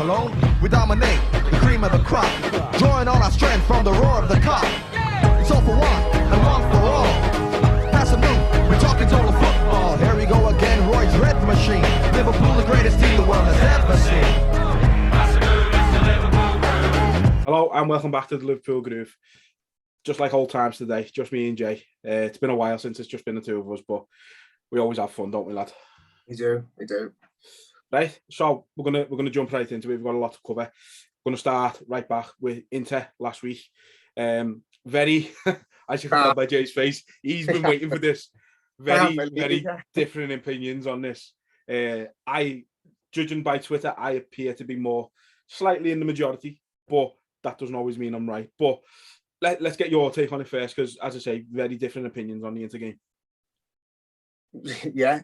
alone. We dominate, the cream of the crop, drawing on our strength from the roar of the cop. It's all for one and one for all. Pass a new, we're talking total football. Here we go again, Roy's red machine. Liverpool, the greatest team the world has ever seen. Hello and welcome back to the Liverpool Groove. Just like old times today, just me and Jay. It's been a while since it's just been the two of us, but we always have fun, don't we, lad? We do. Right, so we're gonna jump right into it. We've got a lot to cover. We're gonna start right back with Inter last week. Very, as you can tell by Jay's face, he's been waiting for this. Very different opinions on this. Judging by Twitter, I appear to be more slightly in the majority, but that doesn't always mean I'm right. But let's get your take on it first, because, as I say, very different opinions on the Inter game. Yeah,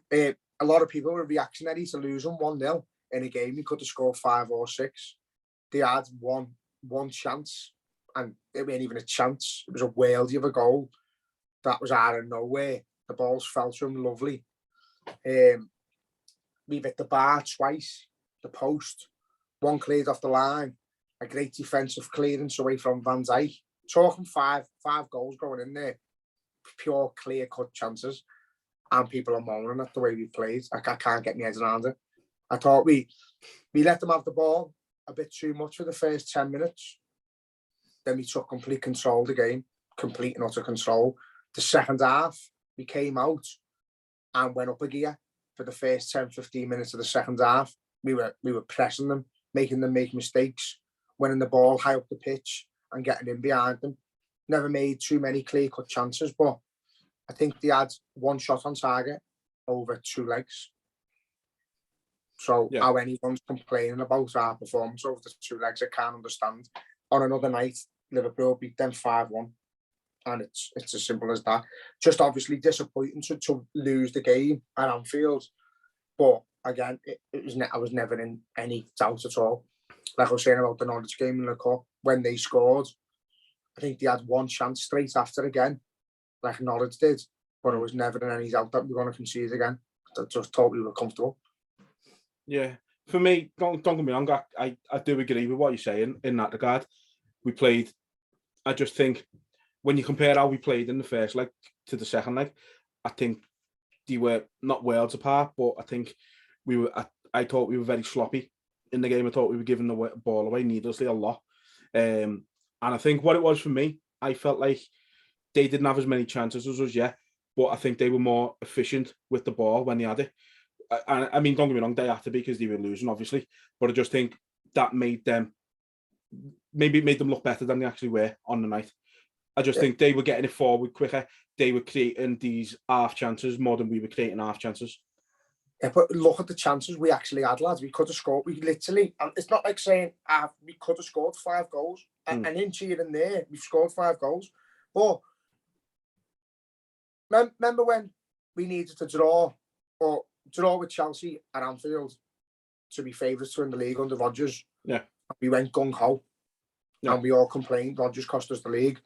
a lot of people were reactionary to losing 1-0 in a game. We could have scored 5 or 6. They had one chance, and it wasn't even a chance. It was a worldie of a goal that was out of nowhere. The balls fell to him lovely. We've hit the bar twice, the post. One cleared off the line. A great defensive clearance away from Van Dijk. Talking five goals going in there. Pure, clear-cut chances. And people are moaning at the way we played. I can't get my head around it. I thought we let them have the ball a bit too much for the first 10 minutes. Then we took complete control of the game. Complete and utter control. The second half, we came out and went up a gear for the first 10, 15 minutes of the second half. We were pressing them, making them make mistakes, winning the ball high up the pitch and getting in behind them. Never made too many clear-cut chances, but I think they had one shot on target over 2 legs. So how anyone's complaining about our performance over the 2 legs, I can't understand. On another night, Liverpool beat them 5-1. And it's as simple as that. Just obviously disappointing to lose the game at Anfield. But again, I was never in any doubt at all. Like I was saying about the Norwich game in the Cup, when they scored, I think they had one chance straight after again, like Norwich did. But I was never in any doubt that we were going to concede again. I just thought we were comfortable. Yeah. For me, don't get me wrong, I do agree with what you're saying in that regard. We played, I just think, when you compare how we played in the first leg to the second leg, I think they were not worlds apart, but I think I thought we were very sloppy in the game. I thought we were giving the ball away needlessly a lot. And I think what it was for me, I felt like they didn't have as many chances as us yet, but I think they were more efficient with the ball when they had it. I mean, don't get me wrong, they had to be because they were losing, obviously, but I just think that made them look better than they actually were on the night. I just think they were getting it forward quicker. They were creating these half chances more than we were creating half chances. Yeah, but look at the chances we actually had, lads. We could have scored. We literally, and it's not like saying we could have scored 5 goals. An inch here and there, we've scored 5 goals. But remember when we needed to draw with Chelsea at Anfield to be favourites to win the league under Rodgers? Yeah. We went gung-ho. Yeah. And we all complained. Rodgers cost us the league.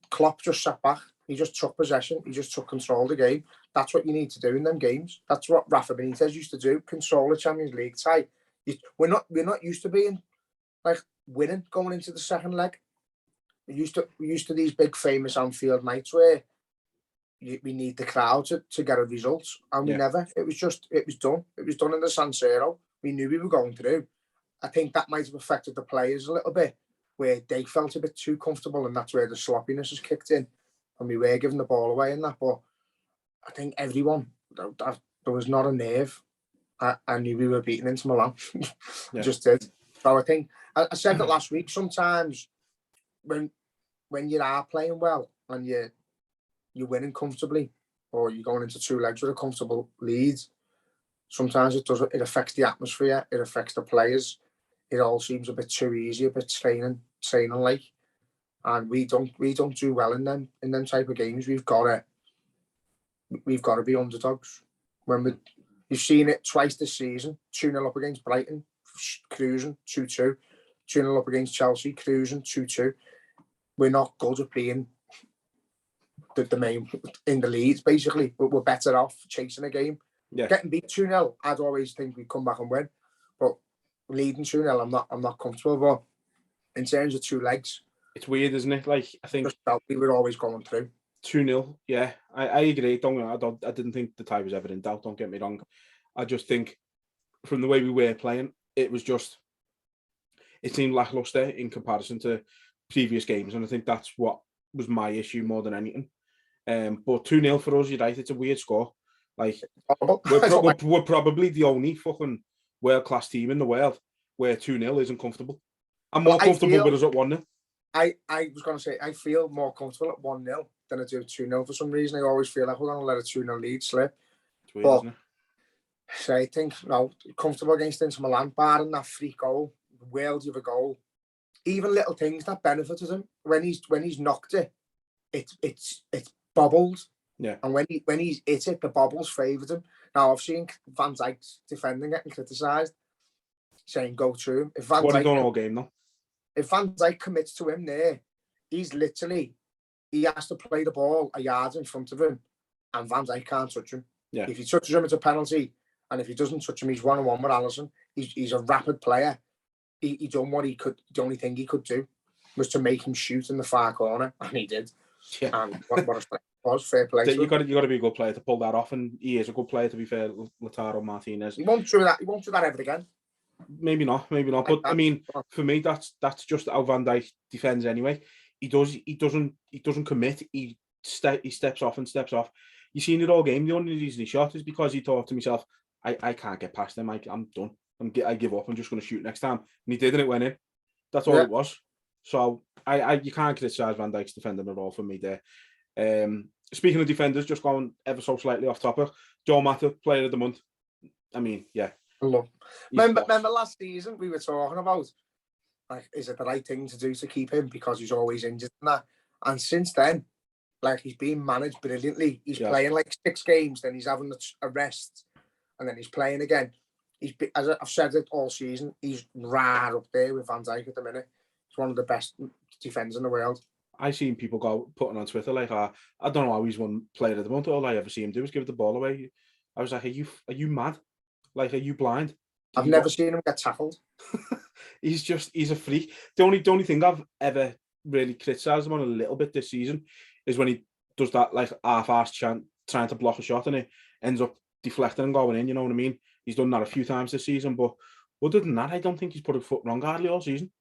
Klopp just sat back. He just took possession. He just took control of the game. That's what you need to do in them games. That's what Rafa Benitez used to do. Control the Champions League tie. We're not used to being like winning going into the second leg. We're used to these big famous Anfield nights where we need the crowd to get a result, and we never. It was done. It was done in the San Siro. We knew we were going through. I think that might have affected the players a little bit, where they felt a bit too comfortable, and that's where the sloppiness has kicked in, and we were giving the ball away in that. But I think everyone, there was not a nerve. I knew we were beating Inter Milan. Just did. So I think, I said that last week, sometimes when you are playing well and you're winning comfortably, or you're going into 2 legs with a comfortable lead, sometimes it affects the atmosphere, it affects the players. It all seems a bit too easy, a bit training like, and we don't do well in them type of games. We've got to be underdogs. You've seen it twice this season: 2-0 up against Brighton, cruising 2-2; 2-0 up against Chelsea, cruising 2-2. We're not good at being the main in the leads. Basically, we're better off chasing a game. Yeah. Getting beat 2-0, I'd always think we'd come back and win, but leading 2-0, I'm not comfortable. But in terms of 2 legs, It's weird, isn't it? Like, I think just felt we were always going through. 2-0, yeah. I agree. I didn't think the tie was ever in doubt, don't get me wrong. I just think from the way we were playing, it seemed lackluster in comparison to previous games, and I think that's what was my issue more than anything. But 2-0 for us, you're right, it's a weird score. Like, we're probably the only fucking world-class team in the world where 2-0 isn't comfortable. I'm more comfortable with us at 1-0. I was going to say, I feel more comfortable at 1-0 than I do 2-0 for some reason. I always feel like we're going to let a 2-0 lead slip. It's weird, isn't it? So I think, comfortable against Inter Milan, barring that free goal, world of a goal. Even little things that benefited him. When he's knocked it, it's bobbled. Yeah. And when he's hit it, the bobbles favoured him. Now I've seen Van Dijk's defending getting criticised, saying go through him. What he done all game though? If Van Dijk commits to him there, he has to play the ball a yard in front of him, and Van Dijk can't touch him. Yeah. If he touches him, it's a penalty, and if he doesn't touch him, he's 1-on-1 with Alisson. He's a rapid player. He done what he could. The only thing he could do was to make him shoot in the far corner, and he did. Yeah. And what a was fair play. You got to be a good player to pull that off, and he is a good player, to be fair. Lautaro Martinez. He won't do that. He won't do that ever again. Maybe not. But I mean, for me, that's just how Van Dijk defends anyway. He doesn't commit. He steps off and steps off. You've seen it all game. The only reason he shot is because he thought to himself, I can't get past him. I'm done. I give up. I'm just going to shoot next time. And he did, and it went in. That's all it was. So you can't criticise Van Dijk's defending at all for me there. Speaking of defenders, just going ever so slightly off topic, Joel Matip, player of the month. I mean, yeah. Remember last season we were talking about, like, is it the right thing to do to keep him because he's always injured and that? And since then, like, he's been managed brilliantly. He's playing like 6 games, then he's having a rest, and then he's playing again. As I've said it all season, he's right up there with Van Dijk at the minute. He's one of the best defenders in the world. I've seen people putting on Twitter like, I don't know how he's won player of the month. All I ever see him do is give the ball away. I was like, are you mad? Like, are you blind? I've never seen him get tackled. He's a freak. The only thing I've ever really criticised him on a little bit this season is when he does that like half-assed chant trying to block a shot and it ends up deflecting and going in, you know what I mean? He's done that a few times this season, but other than that, I don't think he's put a foot wrong hardly all season.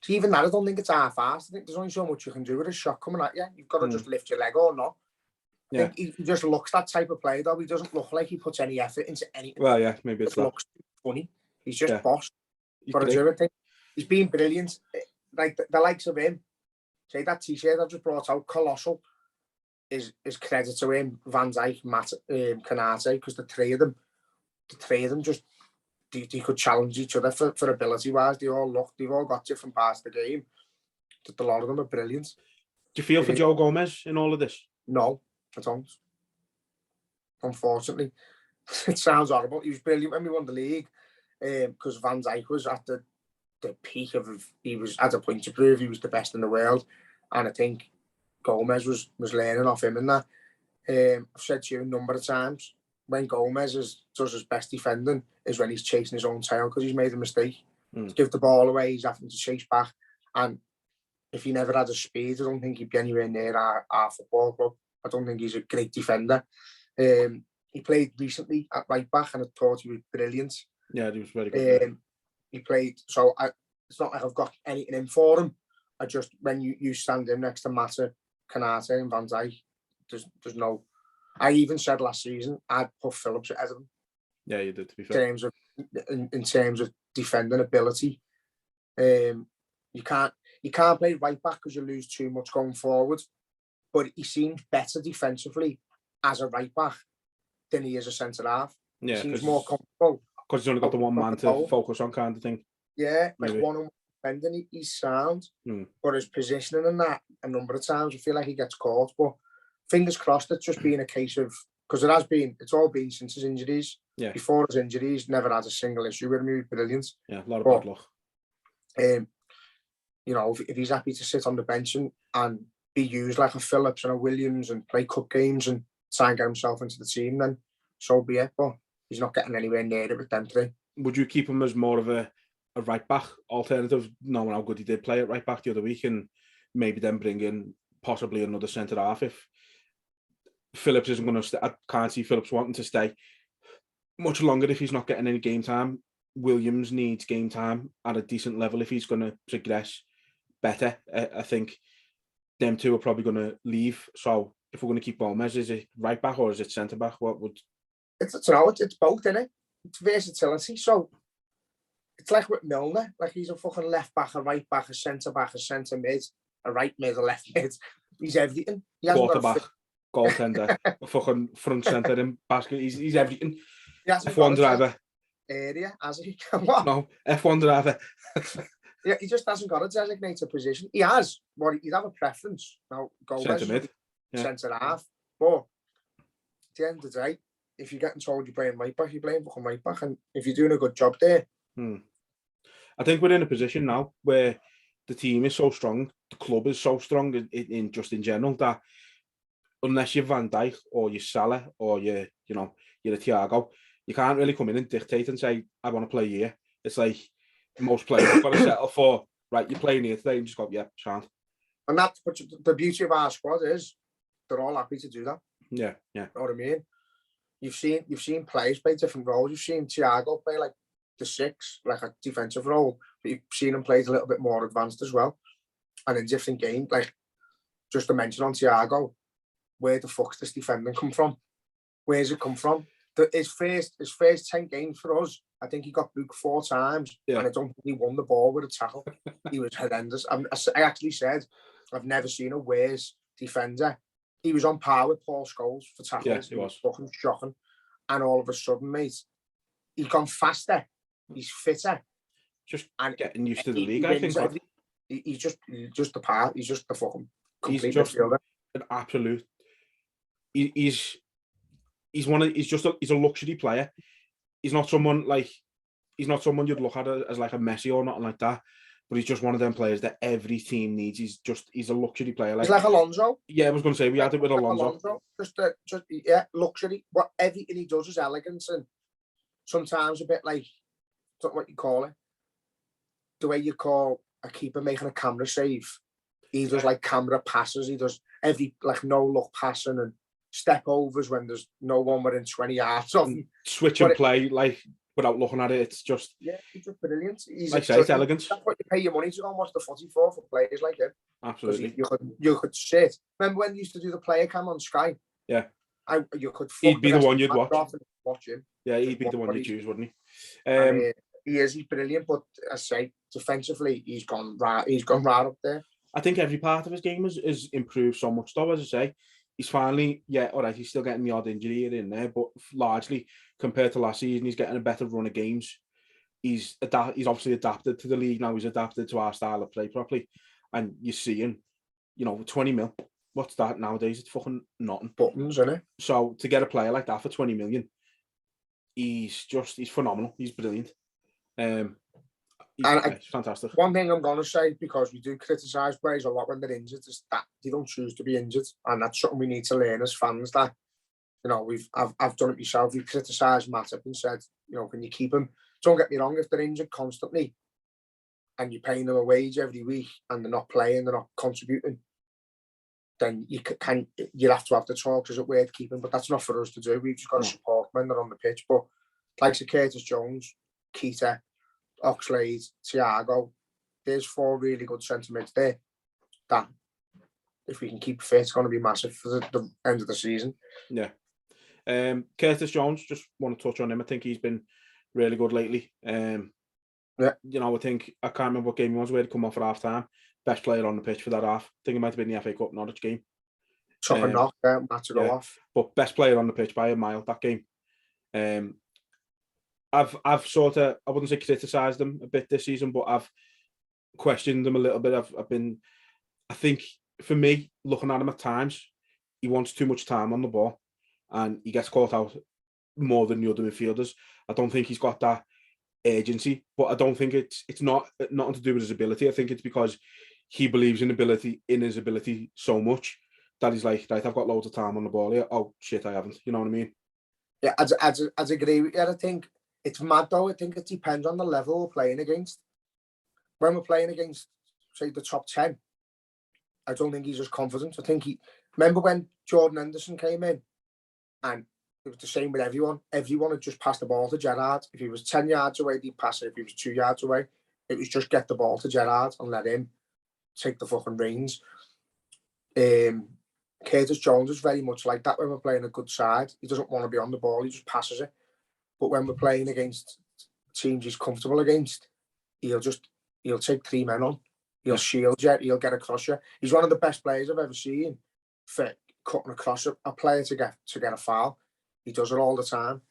So even that, I don't think it's half-assed. I think there's only so much you can do with a shot coming at you. You've got to just lift your leg or not. I think he just looks that type of player, though. He doesn't look like he puts any effort into anything. Well, yeah, maybe it's that. Looks funny. He's just boss. But I do think he's been brilliant. Like the likes of him, say that T-shirt I've just brought out, colossal, is credit to him, Van Dijk, Kanate, because the three of them just they could challenge each other for ability-wise. They've all got different parts of the game. Just a lot of them are brilliant. Do you feel for Joe Gomez in all of this? No, I don't. Unfortunately. It sounds horrible. He was brilliant when we won the league because Van Dijk was at the peak of, he was at a point to prove he was the best in the world. And I think Gomez was learning off him in that. I've said to you a number of times, when Gomez does his best defending is when he's chasing his own tail because he's made a mistake. To give the ball away, he's having to chase back. And if he never had a speed, I don't think he'd be anywhere near our football club. I don't think he's a great defender. He played recently at right back and I thought he was brilliant. Yeah, he was very good. He played, so it's not like I've got anything in for him. I just, when you stand him next to Matip, Kanate and Van Dijk, there's no... I even said last season I'd put Phillips ahead of him. Yeah, you did, to be fair. In terms of defending ability. You can't play right back because you lose too much going forward. But he seems better defensively as a right back than he is a centre half. Yeah, he seems more comfortable. Because he's only got the one man to focus on, kind of thing. Yeah, like one-on-one defending, he's sound. But his positioning and that, a number of times, I feel like he gets caught. But fingers crossed, it's just been a case of, because it's all been since his injuries. Yeah. Before his injuries, never had a single issue with him. He was brilliant. Yeah, a lot of bad luck. You know, if he's happy to sit on the bench and be used like a Phillips and a Williams and play cup games and try and get himself into the team, then so be it. But he's not getting anywhere near it with them three. would you keep him as more of a right back alternative, knowing how good he did play at right back the other week, and maybe then bring in possibly another centre half if Phillips isn't going to stay? I can't see Phillips wanting to stay much longer if he's not getting any game time. Williams needs game time at a decent level if he's going to progress better. I think them two are probably going to leave. So if we're going to keep Gomez, is it right back or is it centre back? What would it's both, isn't it? It's versatility. So it's like with Milner, like he's a fucking left back, a right back, a centre back, a centre mid, a right mid, a left mid. He's everything. He quarterback, goaltender, a fucking front centre in basket. He's everything. F1 driver. Area, has he? What? No, F1 driver. Yeah, he just hasn't got a designated position. He has. Well, he'd have a preference. Now, Centre mid. Centre half. But at the end of the day, if you're getting told you're playing right back, you're playing fucking right back. And if you're doing a good job there. I think we're in a position now where the team is so strong, the club is so strong in just in general, that unless you're Van Dijk or you're Salah or you're a Thiago, you can't really come in and dictate and say, I want to play here. It's like most players have got to settle for, right, you're playing here today, and just go, yeah, chant. And that's what the beauty of our squad is. They're all happy to do that. Yeah. You know what I mean? You've seen players play different roles. You've seen Thiago play like the 6, like a defensive role, but you've seen him play a little bit more advanced as well. And in different games, like just to mention on Thiago, where the fuck's this defending come from? Where's it come from? His first 10 games for us, I think he got booked 4 times, and I don't think he won the ball with a tackle. He was horrendous. I actually said, I've never seen a worse defender. He was on par with Paul Scholes for tackles. Yes, he was. Fucking shocking. And all of a sudden, mate, he's gone faster. He's fitter. Just getting used to the league, I think. He's just the part. He's just the fucking complete he's just midfielder. An absolute. He's a luxury player. He's not someone you'd look at as like a Messi or nothing like that. But he's just one of them players that every team needs. He's a luxury player. He's like Alonso. Yeah, I was going to say we had it with Alonso. Just luxury. What everything he does is elegance, and sometimes a bit like, don't know what you call it. The way you call a keeper making a camera save. He does like camera passes. He does every like no look passing and step overs when there's no one within 20 yards of him. Switch and play like without looking at it. It's just he's just brilliant. It's elegance. That's what you pay your money to go and watch the footy for players like him. Absolutely. You could sit. Remember when you used to do the player cam on Sky? Yeah. You could. He'd be the one you'd watch him. Yeah, he'd be the one you'd choose, wouldn't he? He's brilliant, but I say defensively, he's gone right up there. I think every part of his game has improved so much, though. As I say, he's finally, all right, he's still getting the odd injury here in there, but largely compared to last season, he's getting a better run of games. He's obviously adapted to the league now. He's adapted to our style of play properly, and you're seeing, 20 mil. What's that nowadays? It's fucking nothing. Buttons, isn't it? So to get a player like that for 20 million, he's phenomenal. He's brilliant. He's fantastic. One thing I'm going to say, because we do criticise players a lot when they're injured, is that they don't choose to be injured, and that's something we need to learn as fans. That I've done it myself. We've criticised Matip and said, can you keep him? Don't get me wrong, if they're injured constantly, and you're paying them a wage every week, and they're not playing, they're not contributing, then you'll have to have the talk. Is it worth keeping? But that's not for us to do. We've just got to support when they're on the pitch. But like Curtis Jones, Keita, Oxlade, Thiago, there's 4 really good centre mids there that if we can keep fit, it's going to be massive for the end of the season. Yeah. Curtis Jones, just want to touch on him. I think he's been really good lately. I think, I can't remember what game he was, where he come off at half time. Best player on the pitch for that half. I think it might have been the FA Cup Norwich game. Took a knock there, had to go off. But best player on the pitch by a mile that game. I've sort of, I wouldn't say criticised them a bit this season, but I've questioned them a little bit. I think for me, looking at him at times, he wants too much time on the ball and he gets caught out more than the other midfielders. I don't think he's got that urgency, but I don't think it's nothing to do with his ability. I think it's because he believes in his ability so much that he's like, right, I've got loads of time on the ball here. Oh shit, I haven't. You know what I mean? Yeah, I'd agree with you. I think It's mad though. I think it depends on the level we're playing against. When we're playing against, say, the top 10, I don't think he's as confident. I think remember when Jordan Henderson came in, and it was the same with everyone. Everyone had just passed the ball to Gerrard. If he was 10 yards away, he'd pass it. If he was 2 yards away, it was just get the ball to Gerrard and let him take the fucking reins. Curtis Jones is very much like that when we're playing a good side. He doesn't want to be on the ball, he just passes it. But when we're playing against teams he's comfortable against, he'll take 3 men on. He'll shield you, he'll get across you. He's one of the best players I've ever seen for cutting across a player to get a foul. He does it all the time.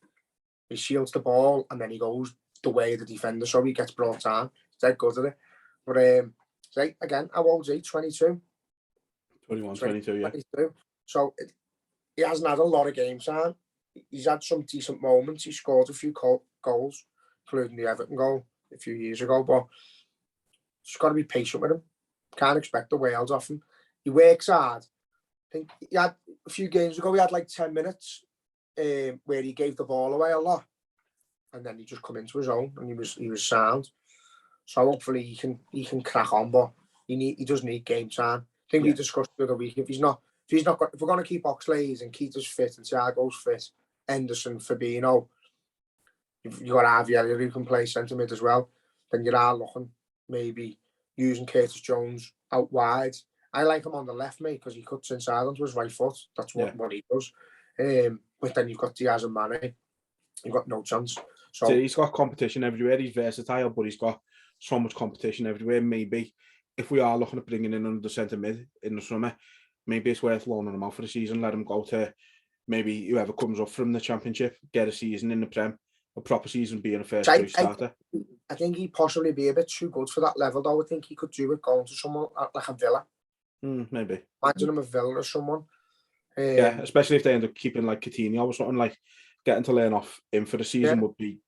He shields the ball and then he goes the way of the defender, so he gets brought down. He's dead good at it. But again, how old is he? 22? 21, 22, yeah. 22. So he hasn't had a lot of game time. He's had some decent moments. He scored a few goals, including the Everton goal a few years ago, but just got to be patient with him. Can't expect the world off him. He works hard. I think he had a few games ago, he had like 10 minutes where he gave the ball away a lot. And then he just come into his own and he was sound. So hopefully he can crack on, but he does need game time. I think we discussed the other week, if we're going to keep Oxlade and Keita's fit and Thiago's fit, Henderson, Fabinho, you've got Javier who can play centre mid as well, then you are looking maybe using Curtis Jones out wide. I like him on the left, mate, because he cuts inside onto his right foot. That's what he does. But then you've got Diaz and Mane. You've got no chance. So he's got competition everywhere. He's versatile, but he's got so much competition everywhere. Maybe if we are looking at bringing in another centre mid in the summer, maybe it's worth loaning him out for the season. Let him go to maybe whoever comes up from the Championship, get a season in the Prem, a proper season being a first choice starter. I think he'd possibly be a bit too good for that level, though. I think he could do it going to someone like a Villa. Maybe. Imagine him a Villa or someone. Yeah, especially if they end up keeping like Coutinho or something, like getting to learn off him for the season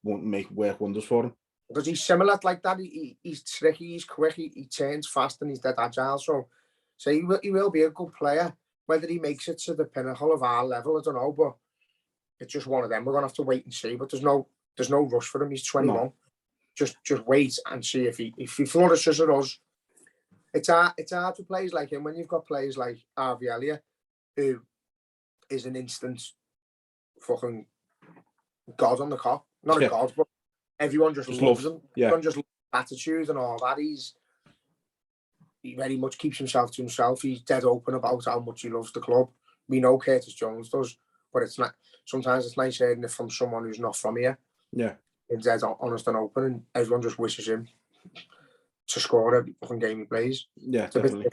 won't make work wonders for him. Because he's similar like that. He's tricky, he's quick, he turns fast and he's dead agile. So he will be a good player. Whether he makes it to the pinnacle of our level, I don't know, but it's just one of them. We're gonna have to wait and see. But there's no rush for him. He's 21. No. Just wait and see if he flourishes at us. It's hard for players like him when you've got players like Arvielia, who is an instant fucking god on the cop. Not a god, but everyone just loves him. Yeah. Everyone just loves his attitude and all that. He very much keeps himself to himself. He's dead open about how much he loves the club. We know Curtis Jones does, but it's not. Sometimes it's nice hearing it from someone who's not from here. Yeah. He's dead honest and open, and everyone just wishes him to score every fucking game he plays. Yeah, definitely.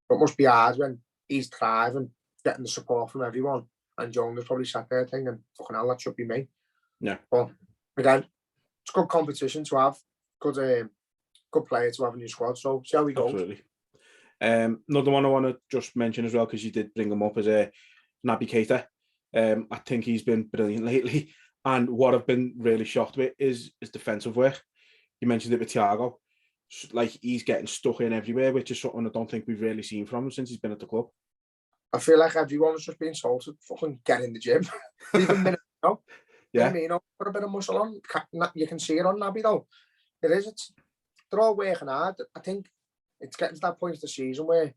But it must be hard when he's thriving, getting the support from everyone, and Jones is probably sat there thinking, fucking hell, that should be me. Yeah. But again, it's good competition to have, good player to have in your squad. So see how we go. Absolutely. Another one I want to just mention as well, because you did bring him up, is Naby Keita. I think he's been brilliant lately. And what I've been really shocked with is his defensive work. You mentioned it with Thiago. Like, he's getting stuck in everywhere, which is something I don't think we've really seen from him since he's been at the club. I feel like everyone's just being told to fucking get in the gym. Even minutes, Yeah. Put a bit of muscle on. You can see it on Naby, though. They're all working hard. I think it's getting to that point of the season where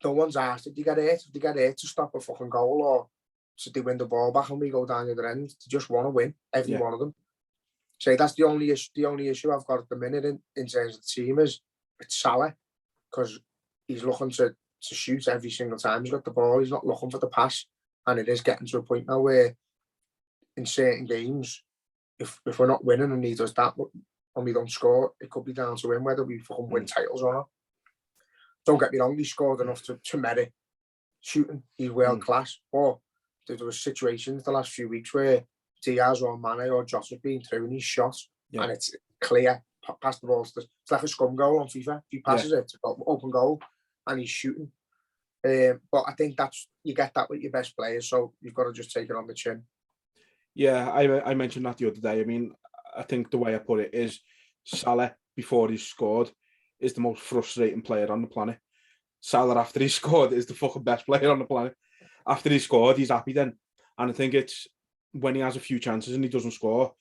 no one's asked if they get hurt to stop a fucking goal or to they win the ball back and we go down the other end. They just want to win, every one of them. So that's the only issue I've got at the minute in terms of the team is it's Salah, because he's looking to shoot every single time he's got the ball. He's not looking for the pass, and it is getting to a point now where in certain games, if we're not winning and he does that and we don't score, it could be down to him whether we fucking win titles or not. Don't get me wrong, he scored enough to merit shooting. He's world class, but there were situations the last few weeks where Diaz or Mane or Jota has been through and he's shot, and it's clear, pass the ball. It's like a scrum goal on FIFA. If he passes it, it's an open goal, and he's shooting. But I think you get that with your best players, so you've got to just take it on the chin. Yeah, I mentioned that the other day. I mean, I think the way I put it is Salah, before he scored, is the most frustrating player on the planet. Salah, after he scored, is the fucking best player on the planet. After he scored, he's happy then. And I think it's when he has a few chances and he doesn't score,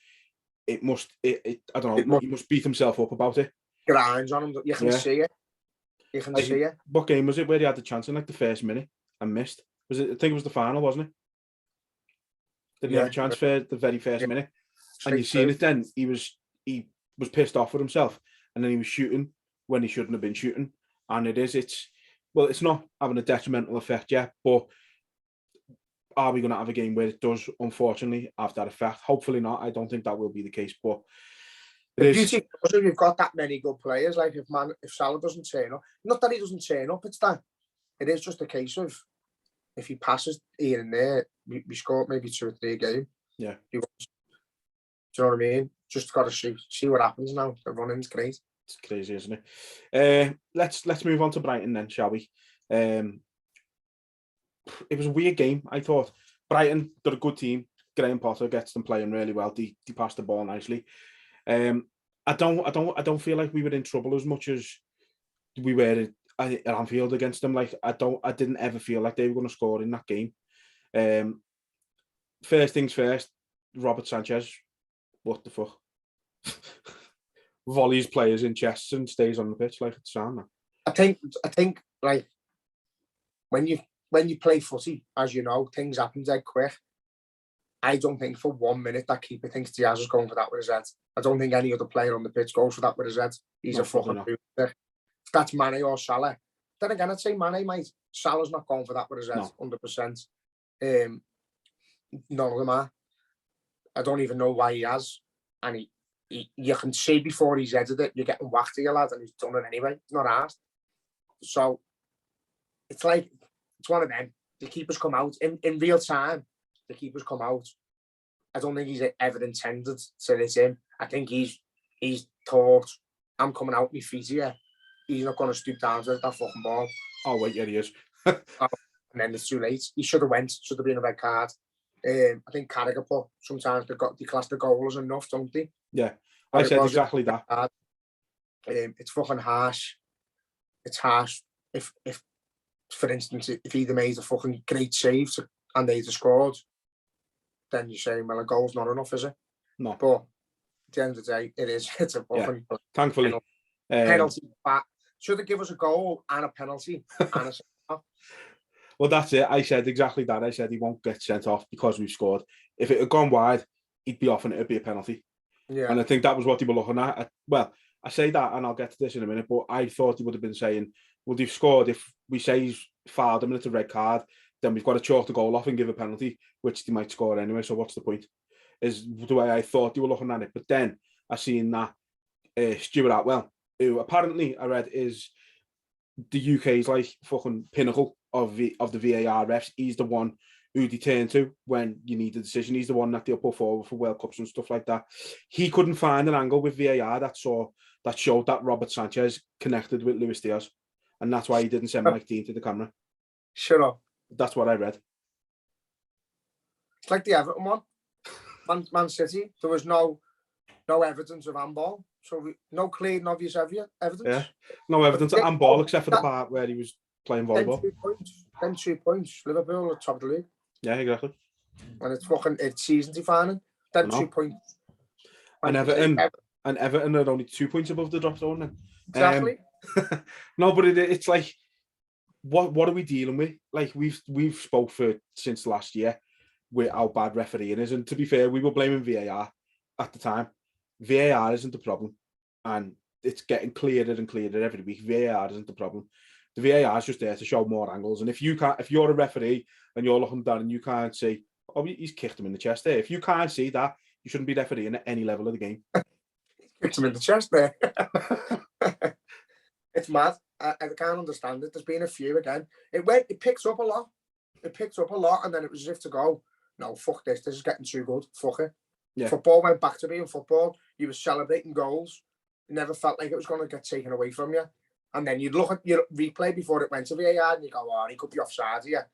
I don't know, It must he must beat himself up about it. grinds on him. You can Yeah. see it. You can see it. What game was it where he had the chance in like the first minute and missed? Was it? I think it was the final, wasn't it? Didn't he have a chance for the very first minute? And you seen it then. He was pissed off with himself, and then he was shooting when he shouldn't have been shooting. And it's not having a detrimental effect yet, but are we going to have a game where it does, unfortunately, have that effect? Hopefully not. I don't think that will be the case, but the beauty is you've got that many good players. Like if Salah doesn't turn up, not that he doesn't turn up, it's that it is just a case of if he passes here and there, we score maybe 2 or 3 a game. Yeah. Do you know what I mean? Just got to see what happens now. The running's great. It's crazy, isn't it? Let's move on to Brighton then, shall we? It was a weird game, I thought. Brighton, they're a good team. Graham Potter gets them playing really well. They passed the ball nicely. I don't feel like we were in trouble as much as we were at Anfield against them. Like I didn't ever feel like they were going to score in that game. First things first, Robert Sanchez. What the fuck? Volleys players in chests and stays on the pitch like it's sound. I think like when you play footy, as you know, things happen dead quick. I don't think for 1 minute that keeper thinks Thiago's going for that with his head. I don't think any other player on the pitch goes for that with his head. He's a fucking booster. If that's Mane or Salah. Then again, I'd say Mane, mate. Salah's not going for that with his head, 100%. None of them are. I don't even know why he has. And you can see before he's headed it, you're getting whacked to your lad, and he's done it anyway. It's not asked. So it's like, it's one of them. The keepers come out in real time. The keepers come out. I don't think he's ever intended to hit him. I think he's thought, I'm coming out with my feet here. He's not going to stoop down to that fucking ball. Oh, wait, yeah, he is. And then it's too late. He should have been a red card. I think Carragher put, sometimes they class the goal as enough, don't they? Yeah, I said exactly that. It's fucking harsh. It's harsh. If for instance, if he'd have made a fucking great save and they'd have scored, then you're saying, well, a goal's not enough, is it? No. But at the end of the day, it is. It's a fucking thankfully. Penalty. Should they give us a goal and a penalty? And a Well, that's it. I said exactly that. I said he won't get sent off because we've scored. If it had gone wide, he'd be off and it'd be a penalty. Yeah. And I think that was what they were looking at. Well, I say that, and I'll get to this in a minute, but I thought he would have been saying, well, they've scored. If we say he's fouled him and it's a red card, then we've got to chalk the goal off and give a penalty, which they might score anyway. So what's the point? Is the way I thought they were looking at it. But then I seen that Stuart Atwell, who apparently I read is the UK's like fucking pinnacle of the VAR refs. He's the one who they turn to when you need a decision. He's the one that they'll put forward for World Cups and stuff like that. He couldn't find an angle with VAR that showed that Robert Sanchez connected with Luis Diaz, and that's why he didn't send Mike Dean to the camera. Shut up. That's what I read. It's like the Everton one. Man City, there was no evidence of handball. So no clear and obvious evidence. Yeah, no evidence of handball except for the part where he was playing volleyball. 2 points. Liverpool at top of the league. Yeah, exactly. And it's season defining. Then 2 points. And Everton are only 2 points above the drop zone then. Exactly. No, but it's like, what are we dealing with? Like we've spoke for since last year with how bad refereeing is, and to be fair, we were blaming VAR at the time. VAR isn't the problem, and it's getting clearer and clearer every week. VAR isn't the problem. The VAR is just there to show more angles, and if you're a referee and you're looking down and you can't see, oh, he's kicked him in the chest there. If you can't see that, you shouldn't be refereeing at any level of the game. Kicked him in the chest there. It's mad. I can't understand it. There's been a few again. It picks up a lot. And then it was as if to go, no, fuck this. This is getting too good. Fuck it. Yeah. Football went back to being football. You were celebrating goals. It never felt like it was going to get taken away from you. And then you'd look at your replay before it went to VAR and you go, oh, he could be offside here.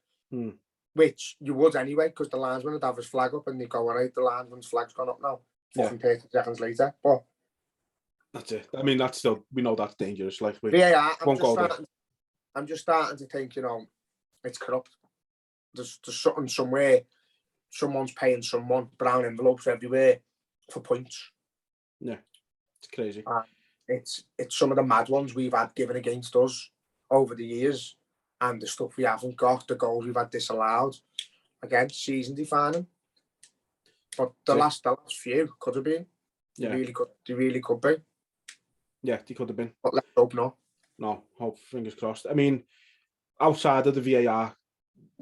Which you would anyway, because the linesman would have his flag up and you go, all right, the linesman's flag's gone up now. Fucking 30 seconds later. But that's it. I mean, that's still, we know that's dangerous. Like, VAR, I'm just starting to think, it's corrupt. There's something somewhere. Someone's paying someone brown envelopes everywhere for points. Yeah, it's crazy. It's some of the mad ones we've had given against us over the years, and the stuff we haven't got, the goals we've had disallowed. Again, season defining. But the last few could have been. They really could be. Yeah, they could have been. But let's hope not. No, hope, fingers crossed. I mean, outside of the VAR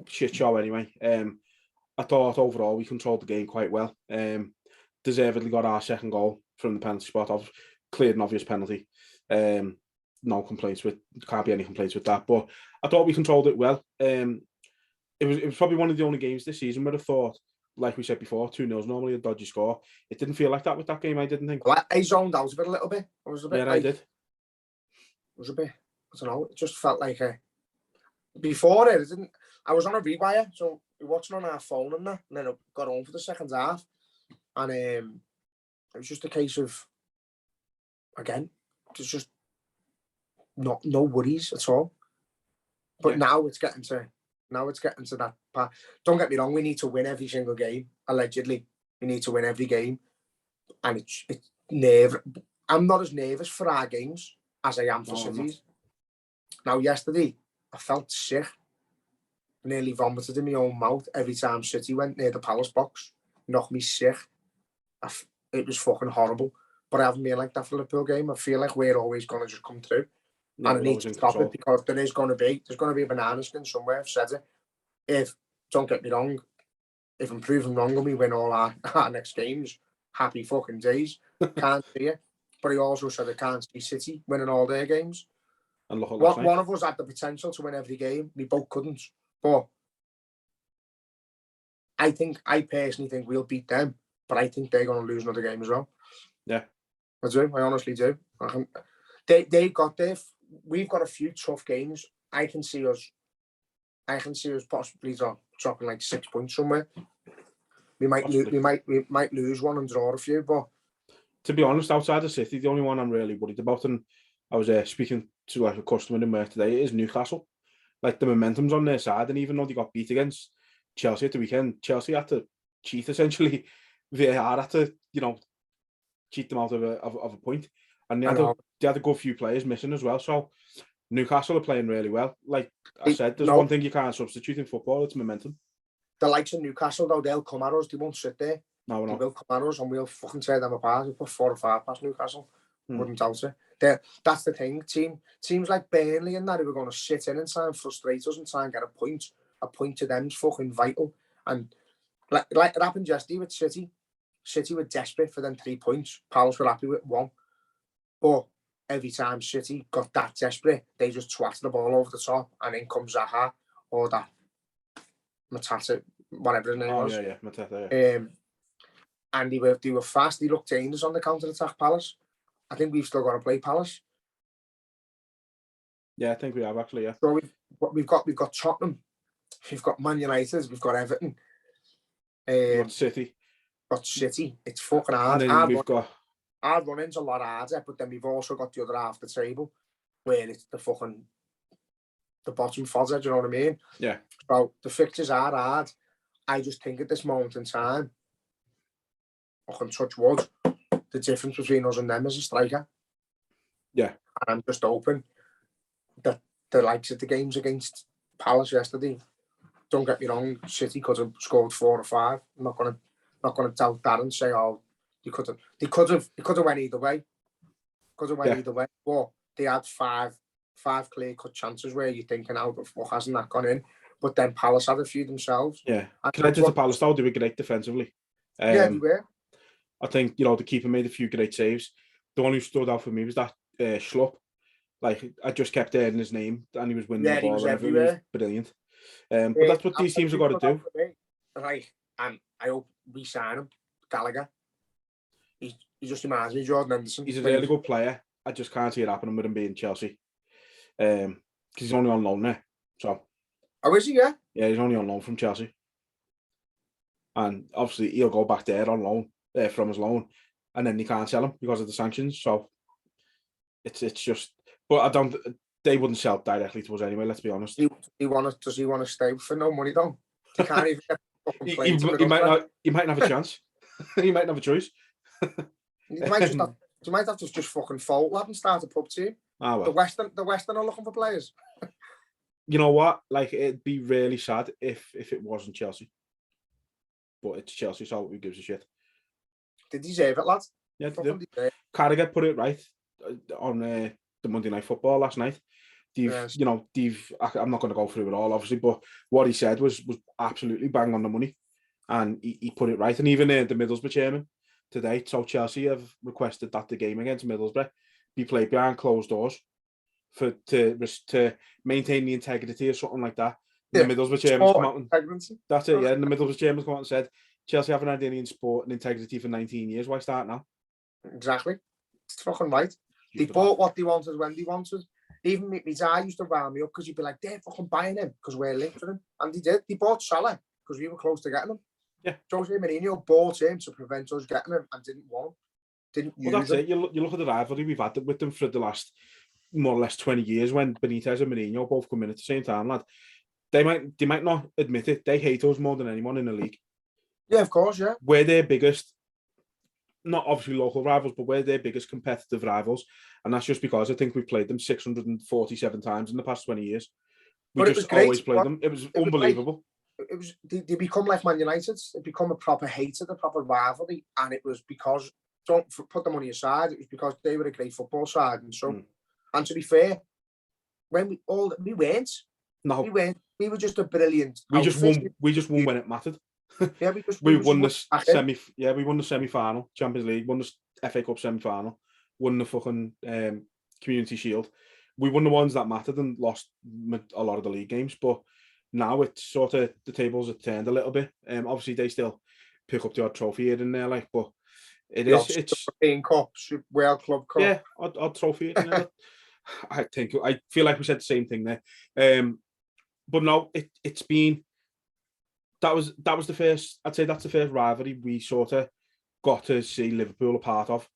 shit show anyway, I thought overall we controlled the game quite well. Deservedly got our second goal from the penalty spot. Cleared an obvious penalty. No complaints can't be any complaints with that. But I thought we controlled it well. It was probably one of the only games this season where I thought, like we said before, 2-0 is normally a dodgy score. It didn't feel like that with that game, I didn't think. Well, I zoned out a little bit. I was a bit. Yeah, I did. It was a bit. I don't know. It just felt like before it didn't. I was on a rewire, so we were watching on our phone and that, and then I got on for the second half, and it was just a case of, again, there's just no worries at all. But now it's getting to that part. Don't get me wrong, we need to win every single game. Allegedly, we need to win every game, and it's I'm not as nervous for our games as I am for City's. Now, yesterday, I felt sick. Nearly vomited in my own mouth every time City went near the Palace box. Knocked me sick. It was fucking horrible. But I haven't been like that for the Liverpool game. I feel like we're always going to just come through. Yeah, and I need to stop it because there's going to be a banana skin somewhere. I've said it. Don't get me wrong, if I'm proven wrong and we win all our next games, happy fucking days. Can't see it. But he also said I can't see City winning all their games. And look at one of us had the potential to win every game. We both couldn't. But I personally think we'll beat them. But I think they're going to lose another game as well. Yeah. I do. I honestly do. They got there. We've got a few tough games. I can see us possibly dropping like 6 points somewhere. We might lose one and draw a few, but to be honest, outside of City, the only one I'm really worried about, and I was speaking to like a customer in work today, is Newcastle. Like the momentum's on their side, and even though they got beat against Chelsea at the weekend, Chelsea had to cheat essentially. VAR had to, cheat them out of a point, and they had a good few players missing as well. So Newcastle are playing really well. Like I said, there's one thing you can't substitute in football: it's momentum. The likes of Newcastle, though, they'll come at us. They won't sit there. No, they will come at us, and we'll fucking tear them apart. We'll put 4 or 5 past Newcastle. Wouldn't doubt it. That's the thing. Teams like Burnley and that, who are going to sit in and try and frustrate us and try and get a point to them is fucking vital. And like it happened yesterday with City. City were desperate for them 3 points. Palace were happy with 1. But every time City got that desperate, they just twatted the ball over the top, and in comes Zaha or that Matip, whatever his name was. Yeah, Matip. Yeah. And they were fast. They looked dangerous on the counter-attack, Palace. I think we've still got to play Palace. Yeah, I think we have actually. Yeah. So we've got Tottenham, we've got Man United, we've got Everton, got City. It's fucking hard. And then we've got our running's a lot harder, but then we've also got the other half of the table where it's the bottom fodder. Do you know what I mean? Yeah. So the fixtures are hard. I just think at this moment in time, I can touch wood, the difference between us and them is a striker. Yeah. And I'm just hoping that the likes of the games against Palace yesterday, don't get me wrong, City could have scored 4 or 5. I'm not gonna doubt that and say, they could have went either way. Either way. But they had 5 clear cut chances where you're thinking, how the fuck hasn't that gone in? But then Palace had a few themselves. Yeah. Credit to Palace though, they were great defensively. Yeah, they were. I think, the keeper made a few great saves. The one who stood out for me was that Schlupp. Like, I just kept hearing his name and he was winning the ball. He was everywhere. He was brilliant. But that's what these teams have got to do. Right, and I hope we sign him, Gallagher. He just reminds me of Jordan Henderson. He's a really good player. I just can't see it happening with him being Chelsea. Because he's only on loan there. So. Oh, is he, yeah? Yeah, he's only on loan from Chelsea. And obviously he'll go back there on loan. From his loan, and then they can't sell him because of the sanctions. So it's just, but they wouldn't sell directly to us anyway. Let's be honest. Does he want to stay for no money though? He can't even get he might not have a chance. He might not have a choice. You might have to just fucking fold lad and start a pub team. Well. The Western are looking for players. You know what? Like, it'd be really sad if it wasn't Chelsea. But it's Chelsea, so who gives a shit? They deserve it, lads. Yeah, they do. Carragher put it right on the Monday Night Football last night. I'm not going to go through it all, obviously, but what he said was absolutely bang on the money. And he put it right. And even the Middlesbrough chairman today, so Chelsea have requested that the game against Middlesbrough be played behind closed doors to maintain the integrity or something like that. The Middlesbrough chairman's come out and that's it, yeah. And the Middlesbrough chairman's come out and said Chelsea haven't had any in sport and integrity for 19 years. Why start now? Exactly. It's fucking right. They bought what they wanted when they wanted. Even my dad used to round me up because he'd be like, they're fucking buying him because we're linked to him. And they did. They bought Salah because we were close to getting him. Yeah. Jose Mourinho bought him to prevent us getting him and didn't want him. Didn't use that's him. it. You look at the rivalry we've had with them for the last more or less 20 years when Benitez and Mourinho both come in at the same time, lad. They might not admit it. They hate us more than anyone in the league. Yeah, of course, yeah. We're their biggest, not obviously local rivals, but we're their biggest competitive rivals. And that's just because I think we've played them 647 times in the past 20 years. We just always played them. It was unbelievable. They become like Man United. It become a proper hated, a proper rivalry. And it was because, don't put the money aside, it was because they were a great football side. And so, and to be fair, when we weren't. No. We weren't. We were just a brilliant outfit. We just won when it mattered. Yeah, we won the semi-final, Champions League, won the FA Cup semi-final, won the fucking Community Shield. We won the ones that mattered and lost a lot of the league games. But now it's sort of the tables have turned a little bit. Obviously they still pick up the odd trophy here and there, like, but it's European Cup, World Club Cup. Yeah, odd trophy. I feel like we said the same thing there. But no, it's been. That was the first. I'd say that's the first rivalry we sort of got to see Liverpool a part of.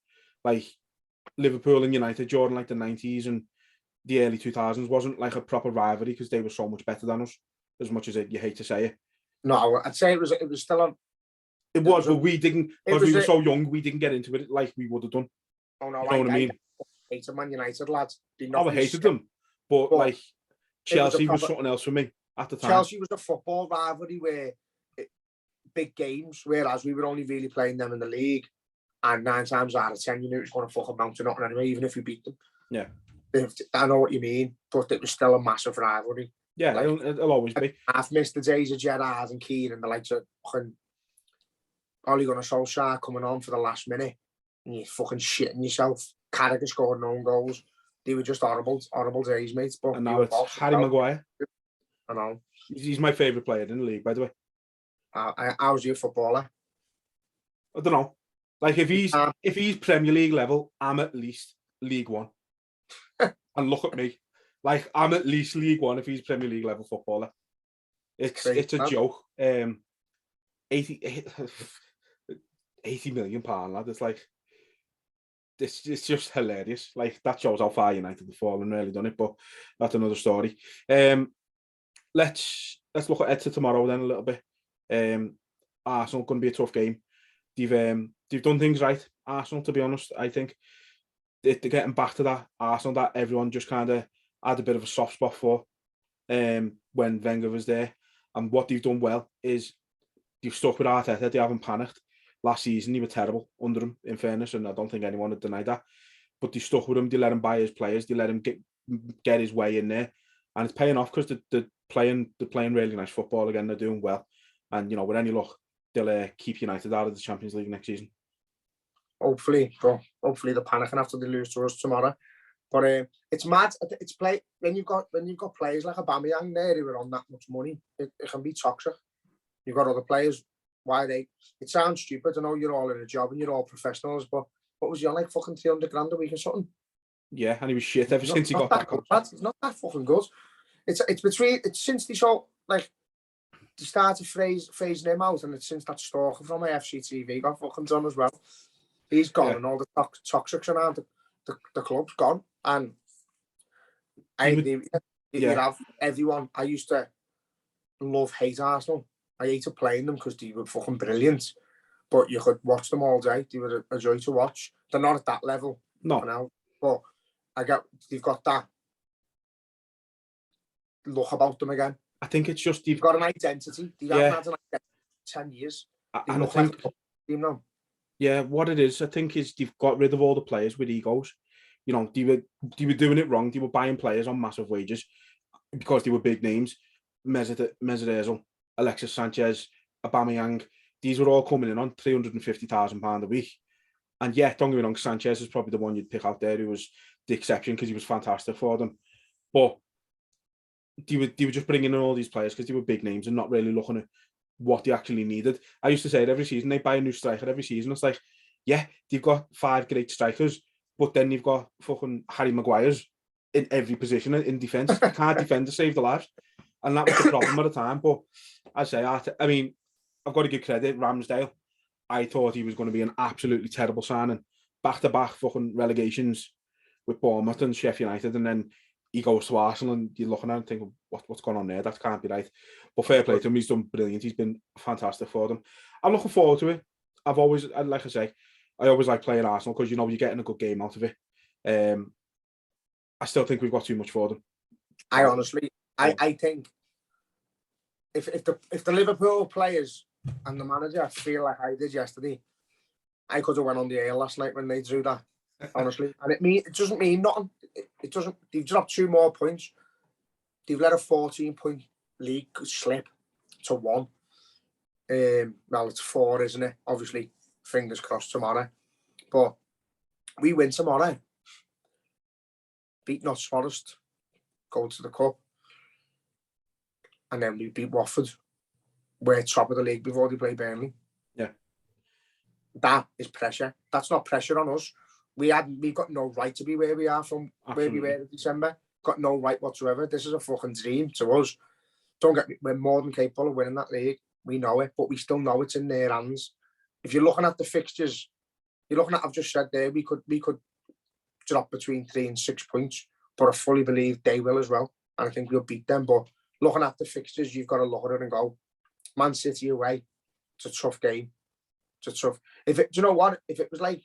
Like Liverpool and United during like the 90s and the early 2000s wasn't like a proper rivalry because they were so much better than us. As much as you hate to say it. No, I'd say it was still on. It was, but we didn't because we were so young. We didn't get into it like we would have done. Oh no, you know what I mean? I hated Man United lads. I hated them, but like Chelsea was something else for me at the time. Chelsea was a football rivalry where big games, whereas we were only really playing them in the league, and 9 times out of 10 you knew it was going to fucking amount to nothing anyway, even if we beat them. Yeah, I know what you mean, but it was still a massive rivalry. Yeah, like, it'll always be. I've missed the days of Gerrard and Keane and the likes of fucking Ole Gunnar Solskjaer coming on for the last minute, and you're fucking shitting yourself. Carragher scored no goals. They were just horrible days, mate. But and now it's Harry Maguire. I know. He's my favourite player in the league, by the way. How's your footballer? I don't know. Like if he's Premier League level, I'm at least League One. And look at me. Like I'm at least League One if he's Premier League level footballer. It's a joke. 80 million pound, lad. It's like it's just hilarious. Like that shows how far United have fallen, really, done it. But that's another story. Let's look ahead to tomorrow then a little bit. Arsenal going to be a tough game. They've done things right, Arsenal, to be honest. I think they're getting back to that Arsenal that everyone just kind of had a bit of a soft spot for when Wenger was there. And what they've done well is they've stuck with Arteta. They haven't panicked. Last season, they were terrible under him, in fairness, and I don't think anyone would deny that. But they stuck with him. They let him buy his players. They let him get his way in there. And it's paying off because they're playing really nice football again. They're doing well. And, you know, with any luck, they'll keep United out of the Champions League next season. Hopefully, bro. Hopefully they're panicking after they lose to us tomorrow. But it's mad. It's when you've got players like Aubameyang there who are on that much money, it can be toxic. You've got other players. It sounds stupid. I know you're all in a job and you're all professionals, but what was he on, like fucking 300 grand a week or something? Yeah, and he was shit ever since he got back on. It's not that fucking good. It's since they started phasing him out, and it's since that stalker from FCTV got fucking done as well. He's gone, and all the toxics around the club's gone. And you have everyone. I used to hate Arsenal. I hated playing them because they were fucking brilliant. but you could watch them all day. They were a joy to watch. They're not at that level No. now, but they've got that look about them again. I think it's just They've got an identity. They haven't had an identity in 10 years. They look like a team now. Yeah, what it is, I think, is they've got rid of all the players with egos. You know, they were doing it wrong. They were buying players on massive wages because they were big names. Mesut Ozil, Alexis Sanchez, Aubameyang. These were all coming in on £350,000 a week. And yeah, don't get me wrong, Sanchez is probably the one you'd pick out there who was the exception because he was fantastic for them. But they were just bringing in all these players because they were big names and not really looking at what they actually needed. I used to say it every season, they buy a new striker every season. It's like, yeah, they've got 5 great strikers, but then you've got fucking Harry Maguire's in every position in defence. You can't defend to save their lives. And that was the problem at the time. But I mean, I've got to give credit, Ramsdale. I thought he was going to be an absolutely terrible signing. Back-to-back fucking relegations with Bournemouth and Sheffield United, and then he goes to Arsenal and you're looking at him thinking, what's going on there? That can't be right. But fair play to him, he's done brilliant. He's been fantastic for them. I'm looking forward to it. I've always, like I say, I always like playing Arsenal because, you know, you're getting a good game out of it. I still think we've got too much for them. I think if the Liverpool players and the manager feel like I did yesterday, I could have went on the air last night when they drew that. Honestly, and it doesn't mean nothing. It doesn't. They've dropped 2 more points. They've let a 14-point league slip to 1. Well, it's 4, isn't it? Obviously, fingers crossed tomorrow. But we win tomorrow. Beat Notts Forest, go to the cup, and then we beat Watford. We're top of the league before they play Burnley. Yeah, that is pressure. That's not pressure on us. We've got no right to be where we are from where we were in December. Got no right whatsoever. This is a fucking dream to us. Don't get me, we're more than capable of winning that league. We know it, but we still know it's in their hands. If you're looking at the fixtures, I've just said there, we could drop between 3 and 6 points, but I fully believe they will as well. And I think we'll beat them. But looking at the fixtures, you've got to look at it and go, Man City away, it's a tough game. It's a tough. Do you know what? If it was like,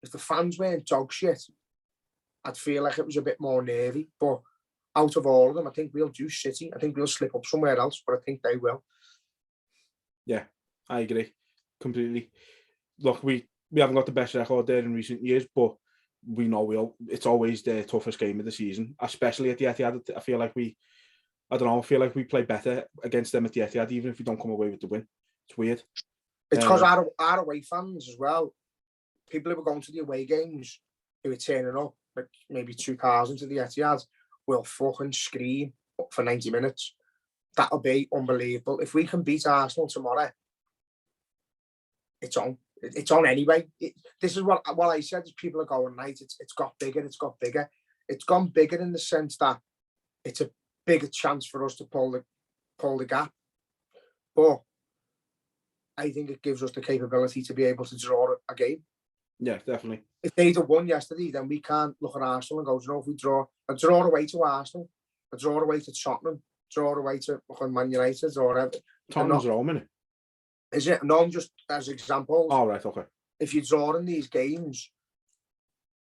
if the fans weren't dog shit, I'd feel like it was a bit more nervy. But out of all of them, I think we'll do City. I think we'll slip up somewhere else, but I think they will. Yeah, I agree completely. Look, we haven't got the best record there in recent years, but we know it's always the toughest game of the season, especially at the Etihad. I feel like we play better against them at the Etihad, even if we don't come away with the win. It's weird. It's because our away fans as well, people who were going to the away games, who were turning up, like maybe 2,000 to the Etihad, will fucking scream for 90 minutes. That'll be unbelievable. If we can beat Arsenal tomorrow, it's on. It's on anyway. This is what I said. Is people are going, right, it's got bigger. It's got bigger. It's gone bigger in the sense that it's a bigger chance for us to pull the gap. But I think it gives us the capability to be able to draw a game. Yeah, definitely. If they'd have won yesterday, then we can't look at Arsenal and go, you know, if we draw away to Arsenal, a draw away to Tottenham, draw away to Man United or whatever. Tottenham's at home, innit? Is it? No, just as examples. All right, okay. If you draw in these games,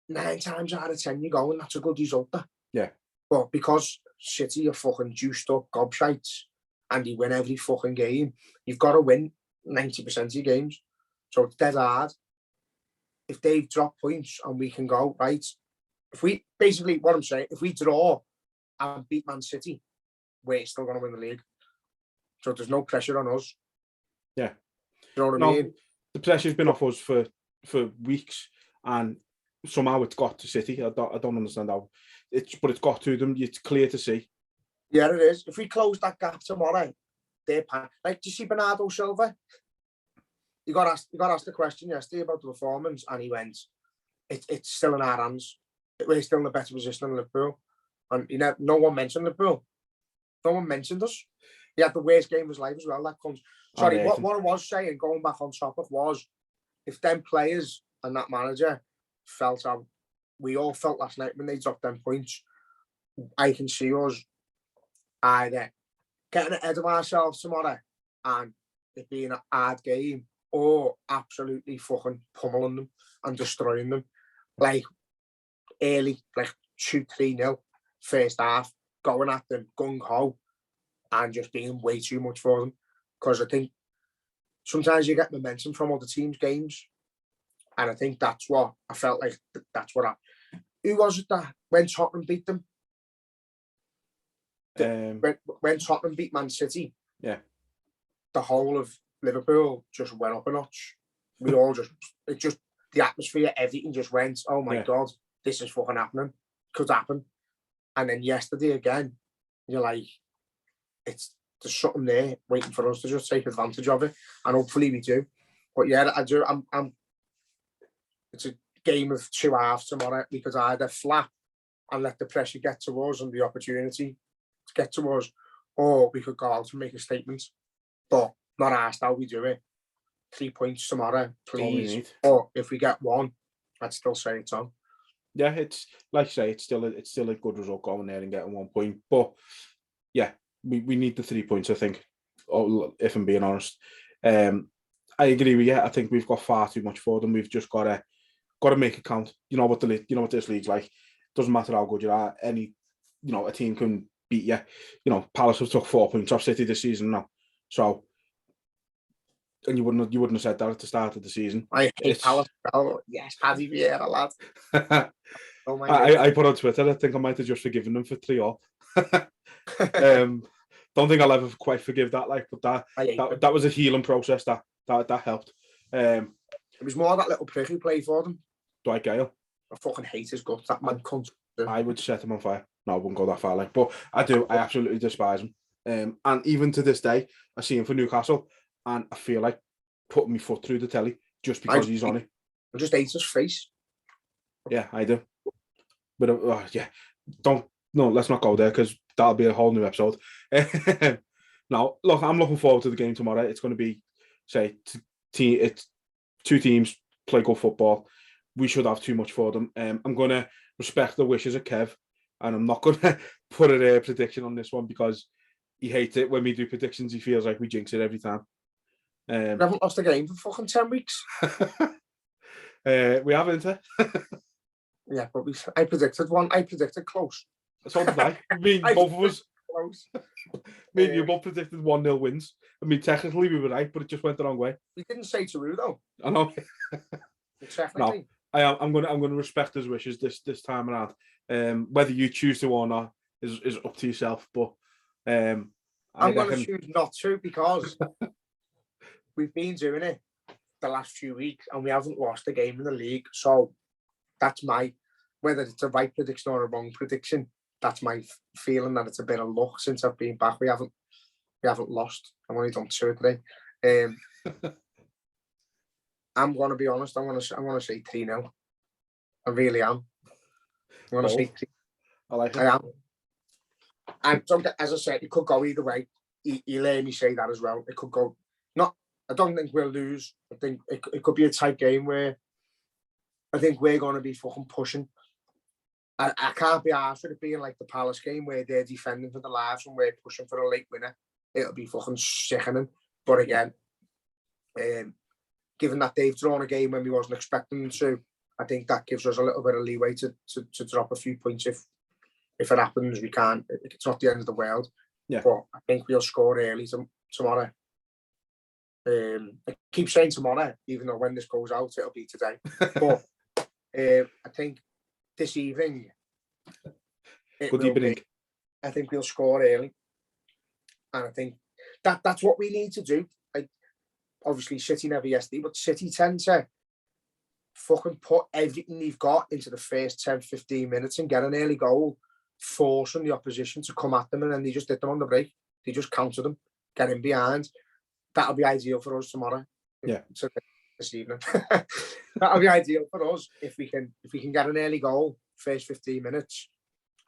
9 times out of 10 you go, and that's a good result there. Yeah. But because City are fucking juiced up gobshites and you win every fucking game, you've got to win 90% of your games. So it's dead hard. If they've dropped points and we can go, right, what I'm saying, if we draw and beat Man City, we're still going to win the league. So there's no pressure on us. Yeah. You know what I mean? The pressure's been off us for weeks, and somehow it's got to City. I don't understand how. But it's got to them. It's clear to see. Yeah, it is. If we close that gap tomorrow, they're like, do you see Bernardo Silva? You got asked the question yesterday about the performance, and he went, "It's still in our hands. We're still in a better position than Liverpool." And no one mentioned Liverpool. No one mentioned us. He had the worst game of his life as well. That comes. Sorry, what I was saying, going back on topic, was if them players and that manager felt how we all felt last night when they dropped them points, I can see us either getting ahead of ourselves tomorrow and it being a hard game or absolutely fucking pummeling them and destroying them. Like early, like 2-3-0, first half, going at them gung-ho and just being way too much for them. Because I think sometimes you get momentum from other teams' games. And I think that's what I felt like. That's what who was it that when Tottenham beat them? When Tottenham beat Man City, yeah, the whole of Liverpool just went up a notch. We all just the atmosphere, everything just went, oh my God, this is fucking happening. Could happen. And then yesterday again, you're like, there's something there waiting for us to just take advantage of it. And hopefully we do. But yeah, I do. It's a game of two halves tomorrow. We could either flap and let the pressure get to us and the opportunity to get to us, or we could go out and make a statement. But not asked how we do it. 3 points tomorrow, please. Or if we get one, I'd still say it's on. Yeah, it's like I say, it's still a good result going there and getting 1 point. But yeah, we need the 3 points, I think. If I'm being honest, I agree with you. I think we've got far too much for them. We've just got to make it count. You know what this league's like. Doesn't matter how good you are. A team can beat you. Palace have took 4 points off City this season now. So, and you wouldn't have said that at the start of the season. I hate Palace. Oh, yes, Paddy Vieira, lad. Oh my God. I put on Twitter, I think I might have just forgiven them for 3-0. Don't think I'll ever quite forgive that, but that was a healing process that helped. It was more that little prick who played for them. Dwight Gale. I fucking hate his guts, that man cunt. I would set him on fire. No, I wouldn't go that far, but I do. I absolutely despise him. And even to this day, I see him for Newcastle, and I feel like putting my foot through the telly just because he's on it. I just hate his face. Yeah, I do. But yeah, let's not go there because that'll be a whole new episode. Now, look, I'm looking forward to the game tomorrow. It's going to be, it's two teams play good football. We should have too much for them. I'm going to respect the wishes of Kev, and I'm not going to put a prediction on this one because he hates it when we do predictions. He feels like we jinx it every time. We haven't lost a game for fucking 10 weeks. We haven't. Yeah, but I predicted one. I predicted close. So did I. Both of us. Close. Me and you both predicted 1-0 wins. I mean, technically we were right, but it just went the wrong way. We didn't say Giroud though. I know. Technically. No, I'm going to respect his wishes this time around. Whether you choose to or not is up to yourself. But I'm going to choose not to because we've been doing it the last few weeks and we haven't lost a game in the league. So that's whether it's a right prediction or a wrong prediction, that's my feeling that it's a bit of luck since I've been back. We haven't lost. I've only done 2 today. I'm going to be honest. I'm going to say 3-0. I really am. I'm going to say 3. I like it. I am. And as I said, it could go either way. You'll hear me say that as well. It could go. I don't think we'll lose. I think it could be a tight game where I think we're going to be fucking pushing. I can't be arsed with it being like the Palace game where they're defending for the lives and we're pushing for a late winner. It'll be fucking sickening. But again, given that they've drawn a game when we wasn't expecting them to, I think that gives us a little bit of leeway to drop a few points if it happens. We can't. It's not the end of the world. Yeah. But I think we'll score early tomorrow. I keep saying tomorrow, even though when this goes out, it'll be today. But I think this evening, good evening. I think we'll score early, and I think that's what we need to do. Like, obviously, City never yesterday, but City tend to fucking put everything they've got into the first 10-15 minutes and get an early goal, forcing the opposition to come at them, and then they just did them on the break. They just counter them, get in behind. That'll be ideal for us tomorrow. Yeah. This evening. That'll be ideal for us if we can get an early goal, first 15 minutes,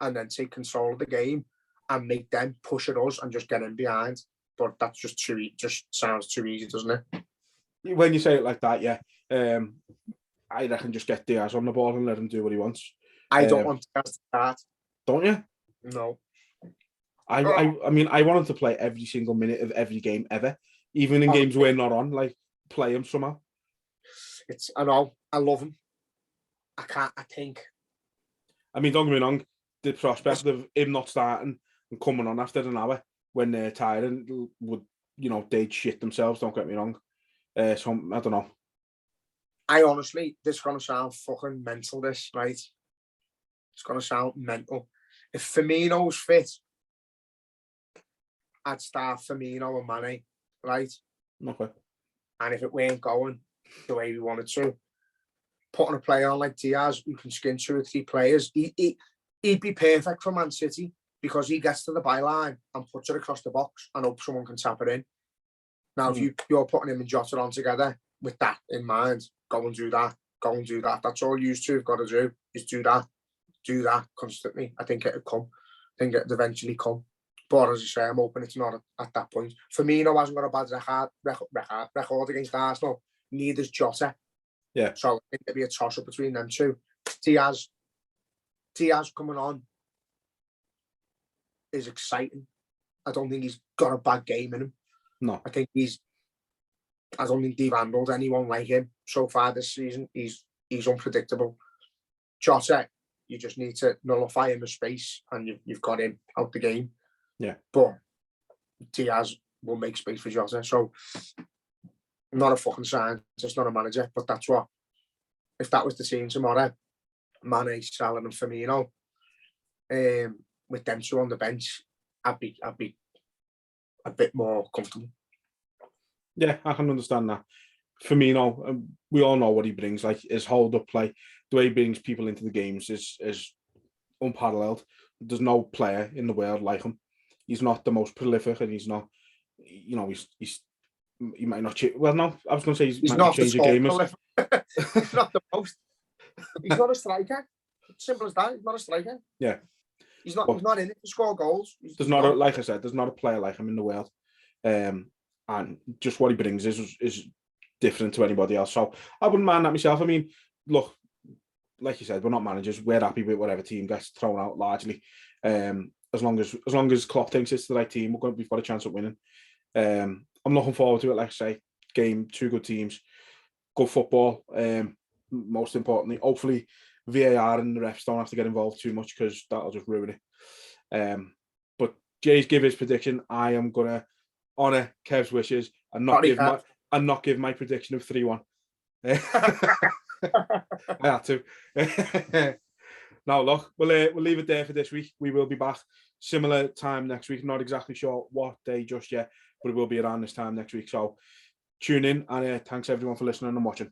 and then take control of the game and make them push at us and just get in behind. But that's just just sounds too easy, doesn't it? When you say it like that, yeah. I reckon just get Diaz on the ball and let him do what he wants. I don't want Diaz to start. Don't you? No. I mean, I want him to play every single minute of every game ever. even in games we're not on, like play him somehow. I know, I love him. I mean, don't get me wrong, the prospect of him not starting and coming on after an hour when they're tired and would, they'd shit themselves, don't get me wrong. So I don't know. I honestly, this is going to sound fucking mental, this, right? It's going to sound mental. If Firmino's fit, I'd start Firmino and Mane, right? Okay. And if it weren't going the way we wanted to, putting a player on like Diaz, who can skin 2 or 3 players, he'd be perfect for Man City because he gets to the byline and puts it across the box and hopes someone can tap it in. Now, if you're putting him and Jota on together with that in mind, go and do that. Go and do that. That's all you two have got to do, is do that. Do that constantly. I think it'll come. I think it'll eventually come. But as I say, I'm hoping it's not at that point. Firmino hasn't got a bad record against Arsenal. Neither's Jota. Yeah. So I think it'll be a toss-up between them two. Diaz coming on is exciting. I don't think he's got a bad game in him. No. I don't think they've handled anyone like him so far this season. He's unpredictable. Jota, you just need to nullify him a space and you've got him out the game. Yeah. But Diaz will make space for Jota. So not a fucking scientist, not a manager, but that's what, if that was the team tomorrow, Mane, Salah and Firmino, with them two on the bench, I'd be a bit more comfortable. Yeah, I can understand that. Firmino, we all know what he brings. Like his hold-up play, the way he brings people into the games is unparalleled. There's no player in the world like him. He's not the most prolific, and he's not. He might not. Well, no, I was going to say he might not change the game. He's not the most. He's not a striker. Simple as that. He's not a striker. Yeah. He's not in it to score goals. Like I said, there's not a player like him in the world. And just what he brings is different to anybody else. So I wouldn't mind that myself. I mean, look, like you said, we're not managers. We're happy with whatever team gets thrown out largely. As long as Klopp thinks it's the right team, we've got a chance of winning. I'm looking forward to it. Like I say, game, 2 good teams, good football. Most importantly, hopefully VAR and the refs don't have to get involved too much because that'll just ruin it. But Jay's give his prediction. I am gonna honour Kev's wishes and not give my prediction of 3-1. I had to. Now, look, we'll leave it there for this week. We will be back similar time next week. Not exactly sure what day just yet, but it will be around this time next week. So tune in, and thanks everyone for listening and watching.